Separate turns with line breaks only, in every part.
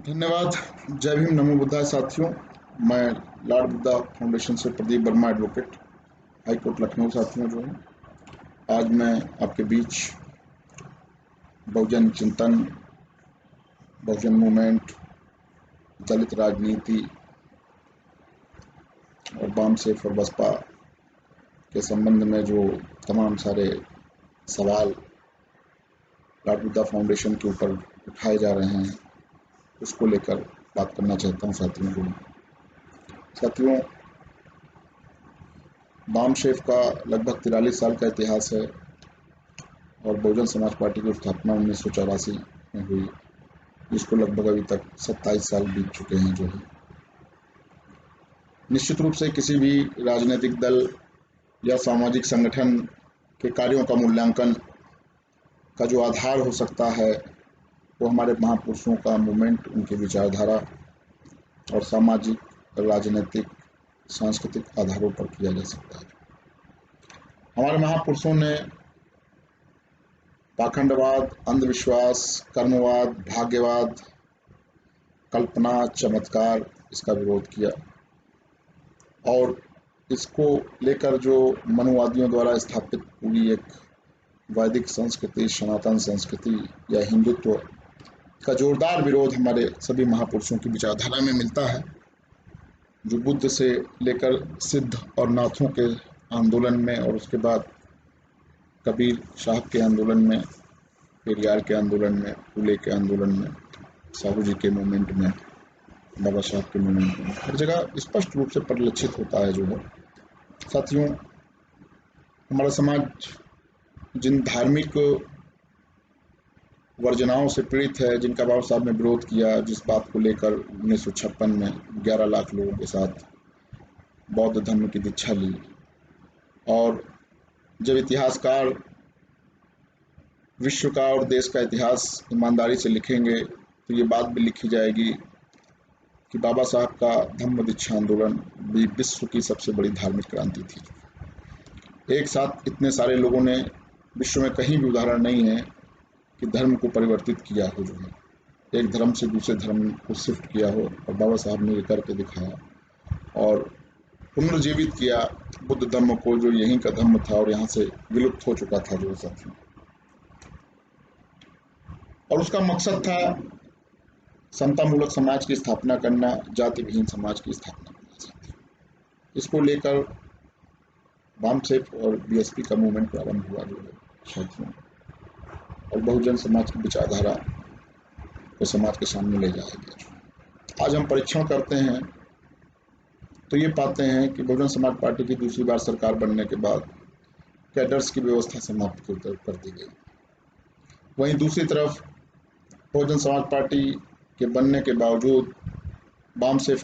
धन्यवाद। जय भीम, नमो बुद्धाय साथियों। मैं लॉर्ड बुद्धा फाउंडेशन से Pradeep Verma advocate, high court Lucknow. साथियों, जो है आज मैं आपके बीच बहुजन चिंतन, बहुजन मूवमेंट, दलित राजनीति और वाम सेफ और बसपा के संबंध में जो तमाम सारे सवाल लॉर्ड बुद्धा फाउंडेशन के ऊपर उठाए जा रहे हैं उसको लेकर बात करना चाहता हूँ साथियों। वाम सेफ का लगभग 43 साल का इतिहास है और बहुजन समाज पार्टी की स्थापना 1984 में हुई, जिसको लगभग अभी तक 27 साल बीत चुके हैं। जो है निश्चित रूप से किसी भी राजनीतिक दल या सामाजिक संगठन के कार्यों का मूल्यांकन का जो आधार हो सकता है वो हमारे महापुरुषों का मूवमेंट, उनकी विचारधारा और सामाजिक, राजनीतिक, सांस्कृतिक आधारों पर किया जा सकता है। हमारे महापुरुषों ने पाखंडवाद, अंधविश्वास, कर्मवाद, भाग्यवाद, कल्पना, चमत्कार, इसका विरोध किया और इसको लेकर जो मनुवादियों द्वारा स्थापित पूरी एक वैदिक संस्कृति, सनातन संस्कृति या हिंदुत्व का जोरदार विरोध हमारे सभी महापुरुषों की विचारधारा में मिलता है, जो बुद्ध से लेकर सिद्ध और नाथों के आंदोलन में और उसके बाद कबीर साहब के आंदोलन में, पेरियार के आंदोलन में, फूले के आंदोलन में, साहू जी के मूवमेंट में, बाबा साहब के मूवमेंट में, हर जगह स्पष्ट रूप से परिलक्षित होता है। जो है साथियों, हमारा समाज जिन धार्मिक वर्जनाओं से पीड़ित है, जिनका बाबा साहब ने विरोध किया, जिस बात को लेकर 1956 में 11 लाख लोगों के साथ बौद्ध धर्म की दीक्षा ली, और जब इतिहासकार विश्व का और देश का इतिहास ईमानदारी से लिखेंगे तो ये बात भी लिखी जाएगी कि बाबा साहब का धम्म दीक्षा आंदोलन भी विश्व की सबसे बड़ी धार्मिक क्रांति थी। एक साथ इतने सारे लोगों ने, विश्व में कहीं भी उदाहरण नहीं है कि धर्म को परिवर्तित किया हो, जो है एक धर्म से दूसरे धर्म को शिफ्ट किया हो, और बाबा साहब ने ये करके दिखाया और पुनर्जीवित किया बुद्ध धर्म को, जो यहीं का धर्म था और यहाँ से विलुप्त हो चुका था। जो साथियों, और उसका मकसद था समतामूलक समाज की स्थापना करना, जाति विहीन समाज की स्थापना करना। इसको लेकर वाम सेफ और बीएसपी का मूवमेंट प्रारंभ हुआ। जो है साथियों, और बहुजन समाज की विचारधारा को समाज के सामने ले जाया गया। आज हम परीक्षण करते हैं तो ये पाते हैं कि बहुजन समाज पार्टी की दूसरी बार सरकार बनने के बाद कैडर्स की व्यवस्था समाप्त कर दी गई। वहीं दूसरी तरफ बहुजन समाज पार्टी के बनने के बावजूद वाम सेफ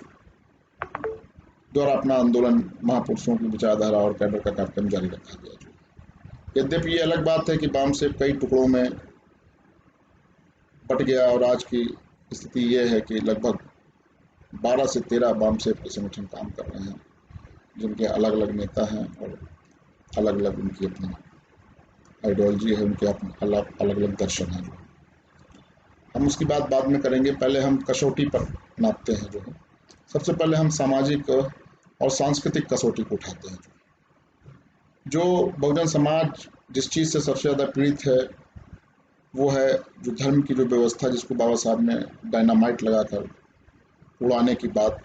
द्वारा अपना आंदोलन, महापुरुषों की विचारधारा और कैडर का कार्यक्रम जारी रखा गया। यद्यपि ये अलग बात है कि वाम सेफ कई टुकड़ों में बट गया और आज की स्थिति ये है कि लगभग 12 से 13 वाम सेफ के संगठन काम कर रहे हैं, जिनके अलग अलग नेता हैं और अलग अलग उनकी अपनी आइडियोलॉजी है, उनके अपने अलग अलग दर्शन हैं। हम उसकी बात बाद में करेंगे, पहले हम कसौटी पर नापते हैं। जो है सबसे पहले हम सामाजिक और सांस्कृतिक कसौटी को उठाते हैं। जो बहुजन समाज जिस चीज़ से सबसे ज़्यादा पीड़ित है वो है जो धर्म की जो व्यवस्था, जिसको बाबा साहब ने डायनामाइट लगाकर उड़ाने की बात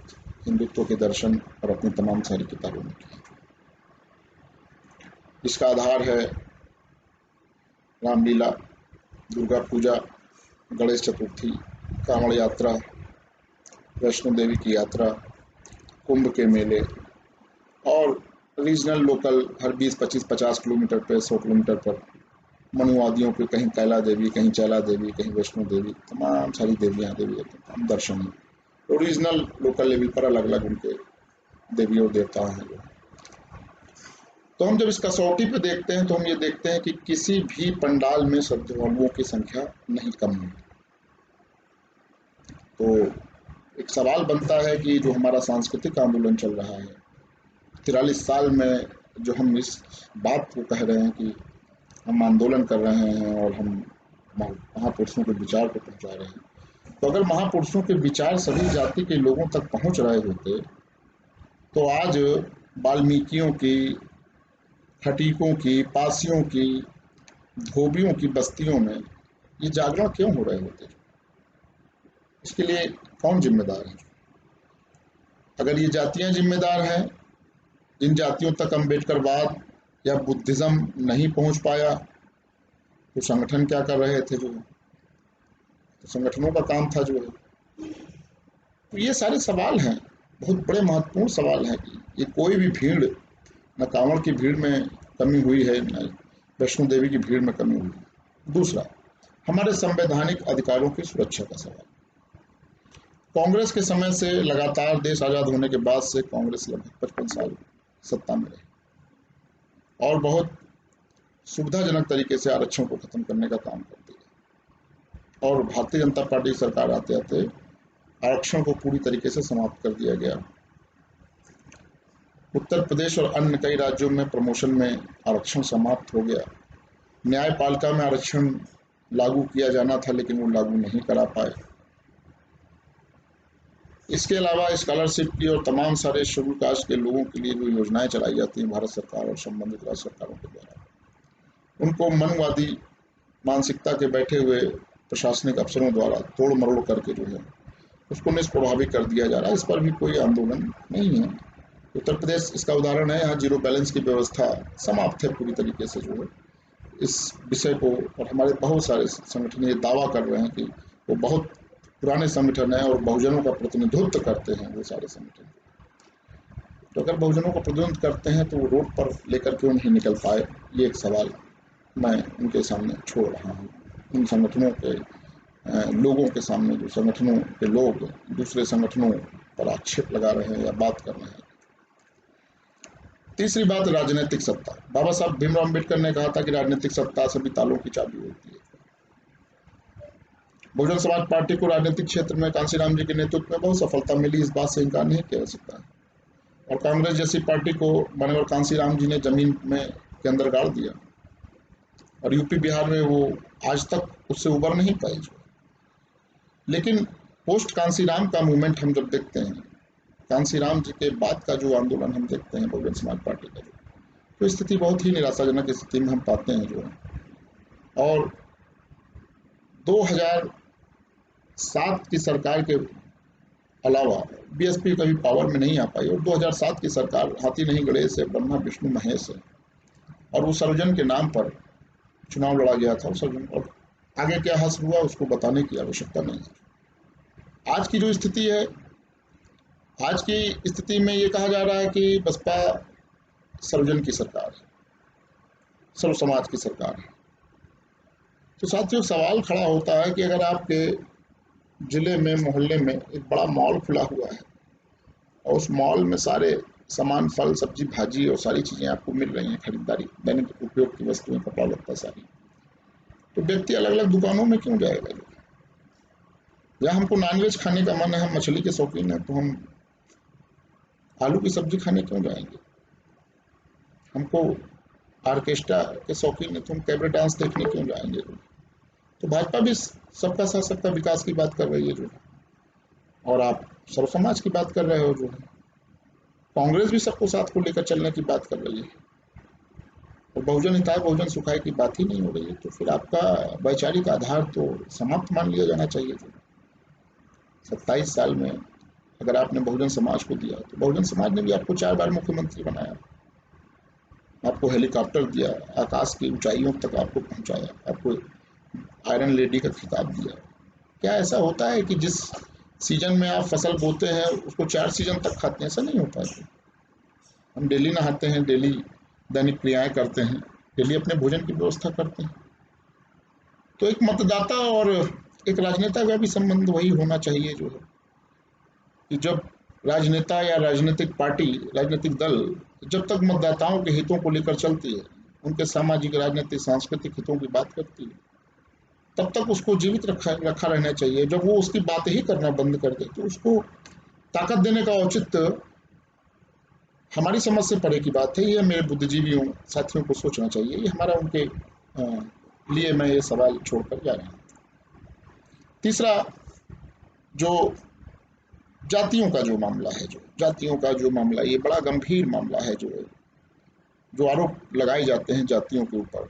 हिंदुत्व के दर्शन और अपनी तमाम सारी किताबों में की। इसका आधार है रामलीला, दुर्गा पूजा, गणेश चतुर्थी, कांवड़ यात्रा, वैष्णो देवी की यात्रा, कुंभ के मेले और रीजनल लोकल हर 20, 25, 50 किलोमीटर पर, 100 किलोमीटर पर मनुवादियों के कहीं कैला देवी, कहीं चैला देवी, कहीं वैष्णो देवी, तमाम सारी देवियाँ, देवी दर्शन हैं। ओरिजिनल लोकल लेवल पर अलग अलग उनके देवी और देवता हैं। तो हम जब इस कसौटी पे देखते हैं तो हम ये देखते हैं कि किसी भी पंडाल में श्रद्धालुओं की संख्या नहीं कम है। तो एक सवाल बनता है कि जो हमारा सांस्कृतिक आंदोलन चल रहा है 43 साल में, जो हम इस बात को कह रहे हैं कि हम आंदोलन कर रहे हैं और हम महापुरुषों के विचार को पहुंचा रहे हैं, तो अगर महापुरुषों के विचार सभी जाति के लोगों तक पहुंच रहे होते तो आज वाल्मीकियों की, खटीकों की, पासियों की, धोबियों की बस्तियों में ये जागरण क्यों हो रहे होते? इसके लिए कौन जिम्मेदार है? अगर ये जातियां जिम्मेदार हैं, जिन जातियों तक अम्बेडकरवाद या बुद्धिज्म नहीं पहुंच पाया, तो संगठन क्या कर रहे थे? जो तो संगठनों का काम था जो है। तो ये सारे सवाल हैं, बहुत बड़े महत्वपूर्ण सवाल हैं कि ये कोई भी भीड़, न कांवड़ की भीड़ में कमी हुई है, न वैष्णो देवी की भीड़ में कमी हुई है। दूसरा, हमारे संवैधानिक अधिकारों की सुरक्षा का सवाल। कांग्रेस के समय से लगातार देश आज़ाद होने के बाद से कांग्रेस लगभग 55 साल सत्ता में रही और बहुत सुविधाजनक तरीके से आरक्षण को खत्म करने का काम करती है, और भारतीय जनता पार्टी की सरकार आते आते आरक्षण को पूरी तरीके से समाप्त कर दिया गया। उत्तर प्रदेश और अन्य कई राज्यों में प्रमोशन में आरक्षण समाप्त हो गया। न्यायपालिका में आरक्षण लागू किया जाना था, लेकिन वो लागू नहीं करा पाए। इसके अलावा स्कॉलरशिप की और तमाम सारे शेड्यूल कास्ट के लोगों के लिए जो योजनाएं चलाई जाती हैं भारत सरकार और संबंधित राज्य सरकारों के द्वारा, उनको मनवादी मानसिकता के बैठे हुए प्रशासनिक अफसरों द्वारा तोड़ मरोड़ करके जो है उसको निष्प्रभावी कर दिया जा रहा है। इस पर भी कोई आंदोलन नहीं है। उत्तर प्रदेश इसका उदाहरण है। यहाँ जीरो बैलेंस की व्यवस्था समाप्त है पूरी तरीके से जो है इस विषय को, और हमारे बहुत सारे संगठन ये दावा कर रहे हैं कि वो बहुत पुराने संगठन है और बहुजनों का प्रतिनिधित्व करते हैं वो सारे संगठन। तो अगर बहुजनों का प्रतिनिधित्व करते हैं तो वो रोड पर लेकर क्यों नहीं निकल पाए, ये एक सवाल मैं उनके सामने छोड़ रहा हूँ। उन संगठनों के लोगों के सामने, जो संगठनों के लोग दूसरे संगठनों पर आक्षेप लगा रहे हैं या बात कर रहे हैं। तीसरी बात, राजनीतिक सत्ता। बाबा साहब भीमराव अम्बेडकर ने कहा था कि राजनीतिक सत्ता सभी तालों की चाबी होती है। बहुजन समाज पार्टी को राजनीतिक क्षेत्र में कांशीराम जी के नेतृत्व में बहुत सफलता मिली, इस बात से इनकार नहीं किया जा सकता। और कांग्रेस जैसी पार्टी को माननीय कांशीराम जी ने जमीन में के अंदर गाड़ दिया और यूपी बिहार में वो आज तक उससे उबर नहीं पाई। लेकिन पोस्ट कांशीराम का मूवमेंट हम जब देखते हैं, कांशीराम जी के बाद का जो आंदोलन हम देखते हैं बहुजन समाज पार्टी का, तो स्थिति बहुत ही निराशाजनक स्थिति में हम पाते हैं जो है। और 2007 की सरकार के अलावा बीएसपी कभी पावर में नहीं आ पाई, और 2007 की सरकार हाथी नहीं गणेश से ब्रह्मा विष्णु महेश है, और वो सर्वजन के नाम पर चुनाव लड़ा गया था सर्वजन, और आगे क्या हासिल हुआ उसको बताने की आवश्यकता नहीं है। आज की जो स्थिति है, आज की स्थिति में ये कहा जा रहा है कि बसपा सर्वजन की सरकार है, सर्व समाज की सरकार है। तो साथियों, सवाल खड़ा होता है कि अगर आपके जिले में, मोहल्ले में एक बड़ा मॉल खुला हुआ है और उस मॉल में सारे सामान, फल सब्जी भाजी और सारी चीज़ें आपको मिल रही हैं, खरीदारी दैनिक उपयोग की वस्तुएं, कपड़ा लत्ता सारी, तो व्यक्ति अलग अलग दुकानों में क्यों जाएगा? या हमको नॉनवेज खाने का मन है, हम मछली के शौकीन हैं, तो हम आलू की सब्जी खाने क्यों जाएंगे? हमको ऑर्केस्ट्रा के शौकीन है तो हम कैबरे डांस देखने क्यों जाएंगे? तो भाजपा भी सबका साथ सबका विकास की बात कर रही है जो है, और आप सर्व समाज की बात कर रहे हो जो है। कांग्रेस भी सबको साथ को लेकर चलने की बात कर रही है, और बहुजन हिताय बहुजन सुखाय की बात ही नहीं हो रही है। तो फिर आपका वैचारिक आधार तो समाप्त मान लिया जाना चाहिए। जो 27 साल में अगर आपने बहुजन समाज को दिया, तो बहुजन समाज ने भी आपको 4 बार मुख्यमंत्री बनाया, आपको हेलीकॉप्टर दिया, आकाश की ऊंचाइयों तक आपको पहुंचाया, आपको आयरन लेडी का खिताब दिया। क्या ऐसा होता है कि जिस सीजन में आप फसल बोते हैं उसको 4 सीजन तक खाते हैं? ऐसा नहीं होता है। हम डेली नहाते हैं, डेली दैनिक क्रियाएं करते हैं, डेली अपने भोजन की व्यवस्था करते हैं। तो एक मतदाता और एक राजनेता का भी संबंध वही होना चाहिए जो है कि जब राजनेता या राजनीतिक पार्टी, राजनीतिक दल जब तक मतदाताओं के हितों को लेकर चलती है, उनके सामाजिक, राजनीतिक, सांस्कृतिक हितों की बात करती है, तब तक उसको जीवित रखा रहना चाहिए। जब वो उसकी बात ही करना बंद कर दे तो उसको ताकत देने का औचित्य हमारी समझ से परे की बात है। ये मेरे बुद्धिजीवियों साथियों को सोचना चाहिए। ये हमारा उनके लिए मैं ये सवाल छोड़कर जा रहा हूँ। तीसरा, जो जातियों का जो मामला है, जो जातियों का जो मामला, ये बड़ा गंभीर मामला है। जो आरोप लगाए जाते हैं जातियों के ऊपर,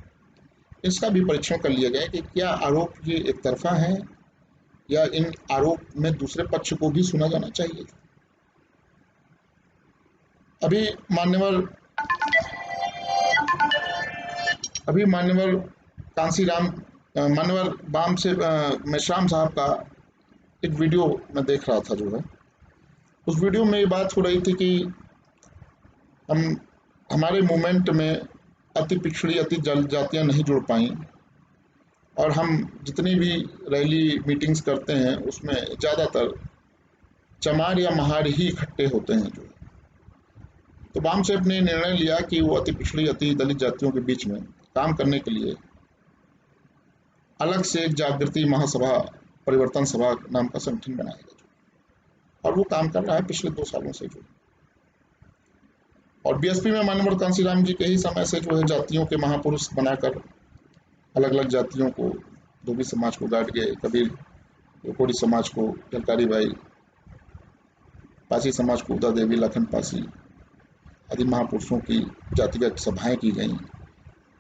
इसका भी परीक्षण कर लिया गया कि क्या आरोप ये एक तरफा है या इन आरोप में दूसरे पक्ष को भी सुना जाना चाहिए। अभी मान्यवर अभी मान्यवर कांसीराम मान्यवर बाम से मेश्राम साहब का एक वीडियो मैं देख रहा था। जो है उस वीडियो में ये बात हो रही थी कि हम हमारे मूवमेंट में अति पिछड़ी अति जातियां नहीं जुड़ पाई, और हम जितनी भी रैली मीटिंग्स करते हैं उसमें ज़्यादातर चमार या महार ही इकट्ठे होते हैं। जो तो बाम साहब ने निर्णय लिया कि वो अति पिछड़ी अति दलित जातियों के बीच में काम करने के लिए अलग से एक जागृति महासभा परिवर्तन सभा नाम का संगठन बनाएगा, और वो काम कर रहा है पिछले 2 सालों से। जो और बीएसपी में मानवर कांसीराम जी के ही समय से जो है जातियों के महापुरुष बनाकर अलग अलग जातियों को, धोबी समाज को गाड़ गए, कबीर कोरी समाज को झलकारी बाई, पासी समाज को उदा देवी लखन पासी आदि महापुरुषों की जातिगत सभाएं की गई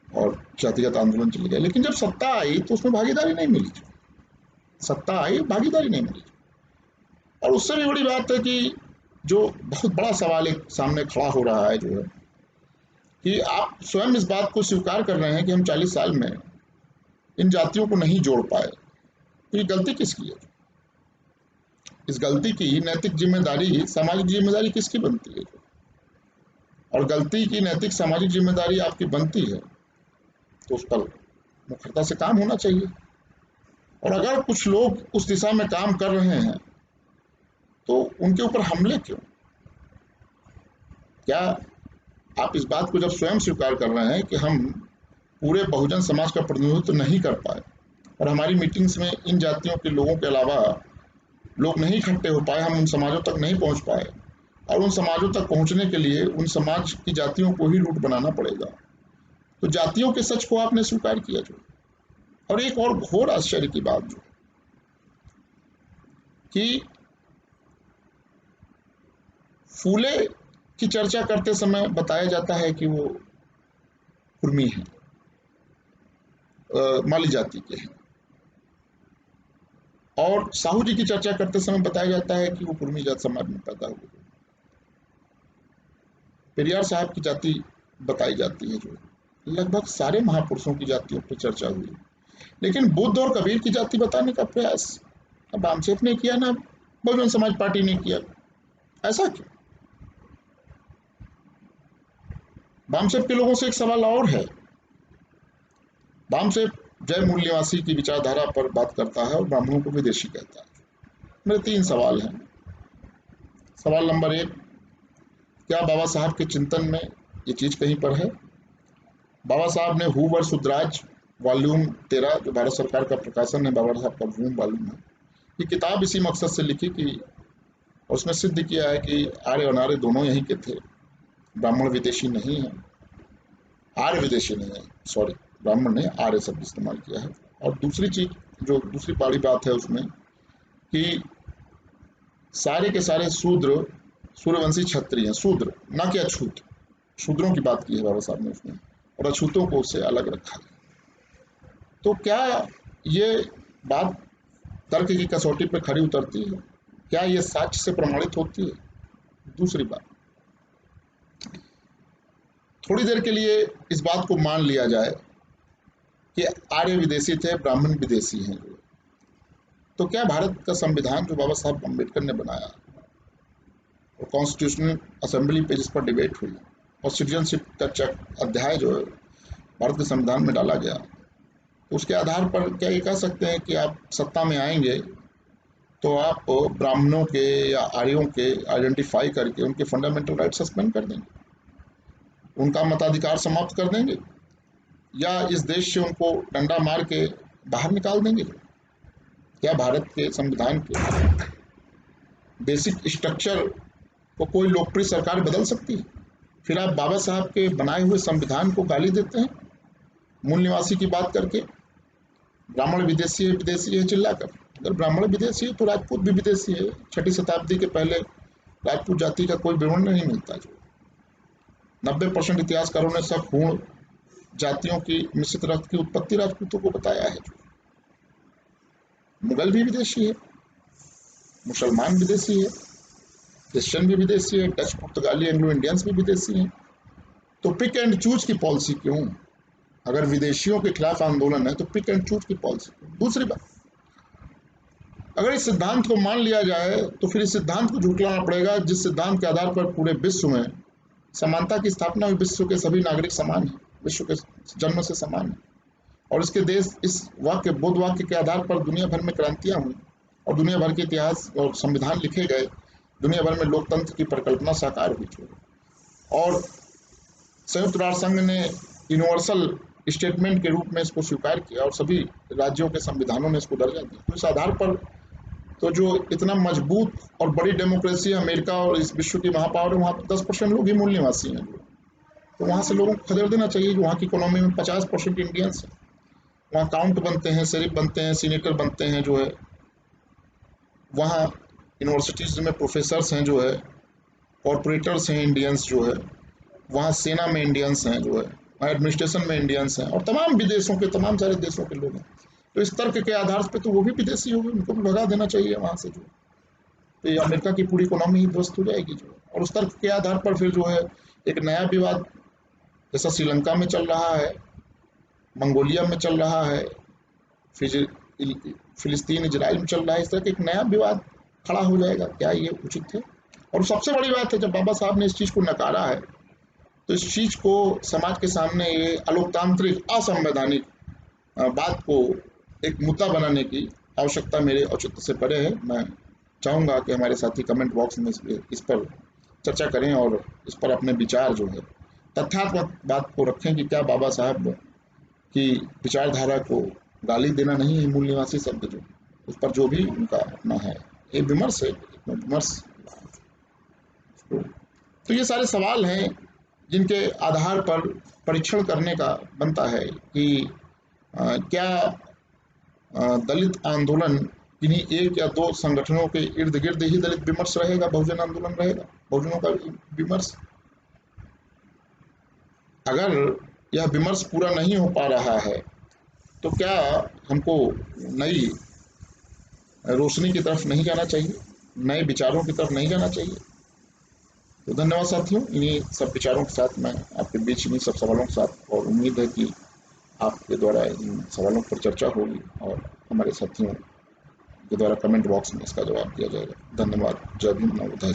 और जातिगत आंदोलन चले गए। लेकिन जब सत्ता आई तो उसमें भागीदारी नहीं मिली। सत्ता आई, भागीदारी नहीं मिली। और उससे भी बड़ी बात है कि जो बहुत बड़ा सवाल एक सामने खड़ा हो रहा है, जो है कि आप स्वयं इस बात को स्वीकार कर रहे हैं कि हम 40 साल में इन जातियों को नहीं जोड़ पाए, तो ये गलती किसकी है? इस गलती की नैतिक जिम्मेदारी, सामाजिक जिम्मेदारी किसकी बनती है? और गलती की नैतिक सामाजिक जिम्मेदारी आपकी बनती है तो उस पर मुखरता से काम होना चाहिए। और अगर कुछ लोग उस दिशा में काम कर रहे हैं तो उनके ऊपर हमले क्यों? क्या आप इस बात को जब स्वयं स्वीकार कर रहे हैं कि हम पूरे बहुजन समाज का प्रतिनिधित्व नहीं कर पाए और हमारी मीटिंग्स में इन जातियों के लोगों के अलावा लोग नहीं इकट्ठे हो पाए, हम उन समाजों तक नहीं पहुंच पाए, और उन समाजों तक पहुंचने के लिए उन समाज की जातियों को ही रूट बनाना पड़ेगा, तो जातियों के सच को आपने स्वीकार किया। जो और एक और घोर आश्चर्य की बात जो कि फूले की चर्चा करते समय बताया जाता है कि वो कुर्मी है, माली जाति के हैं, और साहू जी की चर्चा करते समय बताया जाता है कि वो कुर्मी जात समाज में पैदा हुए। पेरियार साहब की जाति बताई जाती है। जो लगभग सारे महापुरुषों की जातियों पर चर्चा हुई, लेकिन बुद्ध और कबीर की जाति बताने का प्रयास ना बामसेफ ने किया, ना बहुजन समाज पार्टी ने किया। ऐसा क्यों? बामसेफ के लोगों से एक सवाल और है। बामसेफ जय मूल्यवासी की विचारधारा पर बात करता है और ब्राह्मणों को विदेशी कहता है। मेरे 3 सवाल हैं। सवाल नंबर 1, क्या बाबा साहब के चिंतन में ये चीज कहीं पर है? बाबा साहब ने हु वर्स सुधराज वॉल्यूम 13, जो भारत सरकार का प्रकाशन है, बाबा साहब का वूम वॉल्यूम है, ये किताब इसी मकसद से लिखी कि उसमें सिद्ध किया है कि आर्य अनार्य दोनों यहीं के थे, ब्राह्मण विदेशी नहीं है, आर्य विदेशी नहीं है, सॉरी, ब्राह्मण ने आर्य शब्द इस्तेमाल किया है। और दूसरी चीज, जो दूसरी बड़ी बात है उसमें, कि सारे के सारे शूद्र सूर्यवंशी क्षत्रिय हैं, शूद्र ना कि अछूत, शूद्रों की बात की है बाबा साहब ने उसमें, और अछूतों को उससे अलग रखा है। तो क्या ये बात तर्क की कसौटी पर खरी उतरती है? क्या ये साक्ष्य से प्रमाणित होती है? दूसरी बात, थोड़ी देर के लिए इस बात को मान लिया जाए कि आर्य विदेशी थे, ब्राह्मण विदेशी हैं, तो क्या भारत का संविधान जो बाबा साहब अम्बेडकर ने बनाया और कॉन्स्टिट्यूशनल असेंबली पे जिस पर डिबेट हुई और सिटीजनशिप का अध्याय जो है भारत के संविधान में डाला गया, तो उसके आधार पर क्या ये कह सकते हैं कि आप सत्ता में आएंगे तो आप ब्राह्मणों के या आर्यों के आइडेंटिफाई करके उनके फंडामेंटल राइट सस्पेंड कर देंगे, उनका मताधिकार समाप्त कर देंगे, या इस देश से उनको डंडा मार के बाहर निकाल देंगे? क्या भारत के संविधान के बेसिक स्ट्रक्चर को कोई लोकप्रिय सरकार बदल सकती है? फिर आप बाबा साहब के बनाए हुए संविधान को गाली देते हैं मूल निवासी की बात करके, ब्राह्मण विदेशी है चिल्लाकर। अगर ब्राह्मण विदेशी है तो राजपूत भी विदेशी है। 6वीं शताब्दी के पहले राजपूत जाति का कोई विवरण नहीं मिलता। जो 90% इतिहासकारों ने सपूर्ण जातियों की मिश्रित रक्त की उत्पत्ति राजपूतों को बताया है। जो मुगल भी विदेशी है, मुसलमान विदेशी है, क्रिश्चियन भी विदेशी है, डच, पुर्तगाली, एंग्लो इंडियंस भी विदेशी हैं। तो पिक एंड चूज की पॉलिसी क्यों? अगर विदेशियों के खिलाफ आंदोलन है तो पिक एंड चूज की पॉलिसी। दूसरी बात, अगर इस सिद्धांत को मान लिया जाए तो फिर इस सिद्धांत को झुटलाना पड़ेगा जिस सिद्धांत के आधार पर पूरे विश्व में समानता की स्थापना हुई। विश्व के सभी नागरिक समान हैं, विश्व के जन्म से समान है। और इसके देश इस वाक्य बोध वाक्य के आधार पर दुनिया भर में क्रांतियां हुई और दुनिया भर के इतिहास और संविधान लिखे गए। दुनिया भर में लोकतंत्र की परिकल्पना साकार हुई और संयुक्त राष्ट्र संघ ने यूनिवर्सल स्टेटमेंट के रूप में इसको स्वीकार किया और सभी राज्यों के संविधानों ने इसको दर्जा दिया। तो इस आधार पर तो जो इतना मजबूत और बड़ी डेमोक्रेसी अमेरिका और इस विश्व की महापावर है, वहाँ 10% लोग ही मूल निवासी हैं। तो वहाँ से लोगों को खदेड़ देना चाहिए। वहाँ की इकोनॉमी में 50% इंडियंस हैं। वहाँ काउंट बनते हैं, शेरिफ बनते हैं, सीनेटर बनते हैं। जो है वहाँ यूनिवर्सिटीज़ में प्रोफेसर्स हैं, जो है कॉरपोरेटर्स हैं इंडियंस, जो है वहाँ सेना में इंडियंस हैं, जो है वहाँ एडमिनिस्ट्रेशन में इंडियंस हैं और तमाम विदेशों के, तमाम सारे देशों के लोग हैं। तो इस तर्क के आधार पर तो वो भी विदेशी हो गए, उनको भी भगा देना चाहिए वहाँ से। जो तो ये अमेरिका की पूरी इकोनॉमी ही ध्वस्त हो जाएगी। जो और उस तर्क के आधार पर फिर जो है एक नया विवाद जैसा श्रीलंका में चल रहा है, मंगोलिया में चल रहा है, फिलिस्तीन इजराइल में चल रहा है, इस तरह का एक नया विवाद खड़ा हो जाएगा। क्या ये उचित है? और सबसे बड़ी बात है, जब बाबा साहब ने इस चीज़ को नकारा है तो इस चीज़ को समाज के सामने ये अलोकतांत्रिक, असंवैधानिक बात को एक मुद्दा बनाने की आवश्यकता मेरे औचित्य से परे है। मैं चाहूँगा कि हमारे साथी कमेंट बॉक्स में इस पर चर्चा करें और इस पर अपने विचार जो है तथ्यात्मक बात को रखें कि क्या बाबा साहब की विचारधारा को गाली देना नहीं है मूल निवासी शब्द, जो उस पर जो भी उनका अपना है ये विमर्श है, विमर्श। तो ये सारे सवाल हैं जिनके आधार पर परीक्षण करने का बनता है कि क्या दलित आंदोलन किन्हीं एक या दो संगठनों के इर्द गिर्द ही दलित विमर्श रहेगा, बहुजन आंदोलन रहेगा, बहुजनों का विमर्श। अगर यह विमर्श पूरा नहीं हो पा रहा है तो क्या हमको नई रोशनी की तरफ नहीं जाना चाहिए, नए विचारों की तरफ नहीं जाना चाहिए? तो धन्यवाद साथियों, इन्हीं सब विचारों के साथ मैं आपके बीच इन्हीं सब सवालों के साथ, और उम्मीद है कि आपके द्वारा इन सवालों पर चर्चा होगी और हमारे साथियों के द्वारा कमेंट बॉक्स में इसका जवाब दिया जाएगा। धन्यवाद। जय भीम, नमो बुद्धाय।